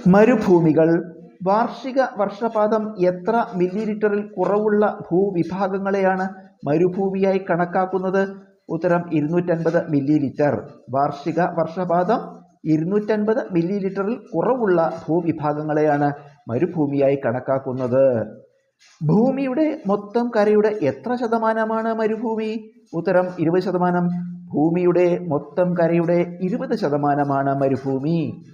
മരുഭൂമികൾ. വാർഷിക വർഷപാതം എത്ര മില്ലിലിറ്ററിൽ കുറവുള്ള ഭൂവിഭാഗങ്ങളെയാണ് മരുഭൂമിയായി കണക്കാക്കുന്നത്? ഉത്തരം 250 മില്ലിലിറ്റർ. വാർഷിക വർഷപാതം 250 മില്ലിലിറ്ററിൽ കുറവുള്ള ഭൂവിഭാഗങ്ങളെയാണ് മരുഭൂമിയായി കണക്കാക്കുന്നത്. ഭൂമിയുടെ മൊത്തം കരയുടെ എത്ര ശതമാനമാണ് മരുഭൂമി? ഉത്തരം 20%. ഭൂമിയുടെ മൊത്തം കരയുടെ 20%മാണ് മരുഭൂമി.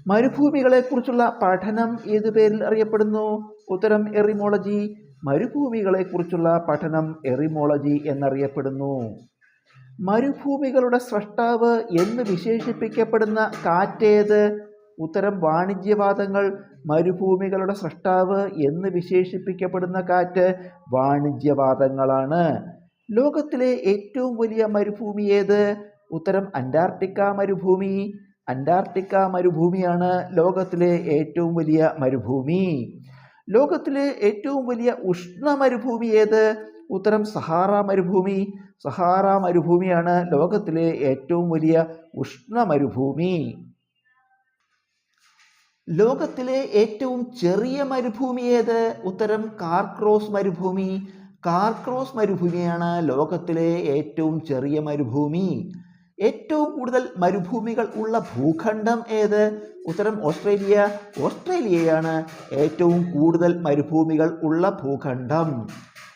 മരുഭൂമികളെക്കുറിച്ചുള്ള പഠനം ഏതു പേരിൽ അറിയപ്പെടുന്നു? ഉത്തരം എറിമോളജി. മരുഭൂമികളെക്കുറിച്ചുള്ള പഠനം എറിമോളജി എന്നറിയപ്പെടുന്നു. മരുഭൂമികളുടെ സ്രഷ്ടാവ് എന്ന് വിശേഷിപ്പിക്കപ്പെടുന്ന കാറ്റേത്? ഉത്തരം വാണിജ്യവാദങ്ങൾ. മരുഭൂമികളുടെ സ്രഷ്ടാവ് എന്ന് വിശേഷിപ്പിക്കപ്പെടുന്ന കാറ്റ് വാണിജ്യവാദങ്ങളാണ്. ലോകത്തിലെ ഏറ്റവും വലിയ മരുഭൂമി ഏത്? ഉത്തരം അന്റാർട്ടിക്ക മരുഭൂമി. അന്റാർട്ടിക്ക മരുഭൂമിയാണ് ലോകത്തിലെ ഏറ്റവും വലിയ മരുഭൂമി. ലോകത്തിലെ ഏറ്റവും വലിയ ഉഷ്ണ മരുഭൂമി ഏത്? ഉത്തരം സഹാറ മരുഭൂമി. സഹാറ മരുഭൂമിയാണ് ലോകത്തിലെ ഏറ്റവും വലിയ ഉഷ്ണ മരുഭൂമി. ലോകത്തിലെ ഏറ്റവും ചെറിയ മരുഭൂമി ഏത്? ഉത്തരം കാർക്രോസ് മരുഭൂമി. കാർക്രോസ് മരുഭൂമിയാണ് ലോകത്തിലെ ഏറ്റവും ചെറിയ മരുഭൂമി. ഏറ്റവും കൂടുതൽ മരുഭൂമികൾ ഉള്ള ഭൂഖണ്ഡം ഏത്? ഉത്തരം ഓസ്ട്രേലിയ. ഓസ്ട്രേലിയയാണ് ഏറ്റവും കൂടുതൽ മരുഭൂമികൾ ഉള്ള ഭൂഖണ്ഡം.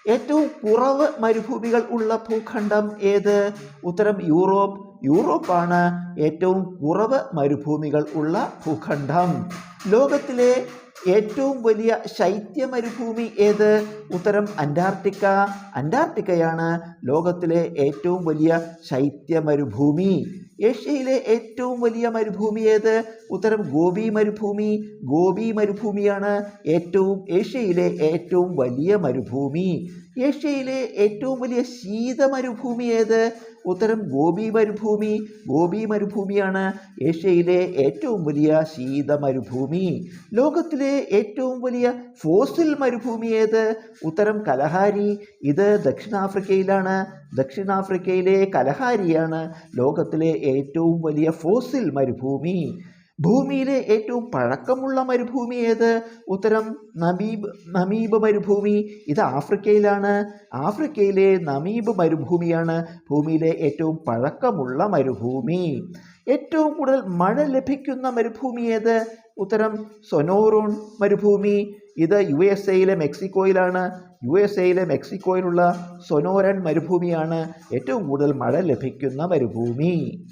ഏറ്റവും കുറവ് മരുഭൂമികൾ ഉള്ള ഭൂഖണ്ഡം ഏത്? ഉത്തരം യൂറോപ്പ്. യൂറോപ്പാണ് ഏറ്റവും കുറവ് മരുഭൂമികൾ ഉള്ള ഭൂഖണ്ഡം. ലോകത്തിലെ ഏറ്റവും വലിയ ശൈത്യ മരുഭൂമി ഏത്? ഉത്തരം അന്റാർട്ടിക്ക. അന്റാർട്ടിക്കയാണ് ലോകത്തിലെ ഏറ്റവും വലിയ ശൈത്യ മരുഭൂമി. ഏഷ്യയിലെ ഏറ്റവും വലിയ മരുഭൂമി ഏത്? ഉത്തരം ഗോബി മരുഭൂമി. ഗോബി മരുഭൂമിയാണ് ഏഷ്യയിലെ ഏറ്റവും വലിയ മരുഭൂമി. ഏഷ്യയിലെ ഏറ്റവും വലിയ ശീത മരുഭൂമി ഏത്? ഉത്തരം ഗോബി മരുഭൂമി. ഗോബി മരുഭൂമിയാണ് ഏഷ്യയിലെ ഏറ്റവും വലിയ ശീത മരുഭൂമി. ലോകത്തിലെ ഏറ്റവും വലിയ ഫോസിൽ മരുഭൂമി ഏത്? ഉത്തരം കലഹാരി. ഇത് ദക്ഷിണാഫ്രിക്കയിലാണ്. ദക്ഷിണാഫ്രിക്കയിലെ കലഹാരിയാണ് ലോകത്തിലെ ഏറ്റവും വലിയ ഫോസിൽ മരുഭൂമി. ഭൂമിയിലെ ഏറ്റവും പഴക്കമുള്ള മരുഭൂമി ഏത്? ഉത്തരം നമീബ് മരുഭൂമി. ഇത് ആഫ്രിക്കയിലാണ്. ആഫ്രിക്കയിലെ നമീബ് മരുഭൂമിയാണ് ഭൂമിയിലെ ഏറ്റവും പഴക്കമുള്ള മരുഭൂമി. ഏറ്റവും കൂടുതൽ മഴ ലഭിക്കുന്ന മരുഭൂമി ഏത്? ഉത്തരം സൊനോറോൺ മരുഭൂമി. ഇത് USA മെക്സിക്കോയിലാണ്. USA മെക്സിക്കോയിലുള്ള സൊനോറൻ മരുഭൂമിയാണ് ഏറ്റവും കൂടുതൽ മഴ ലഭിക്കുന്ന മരുഭൂമി.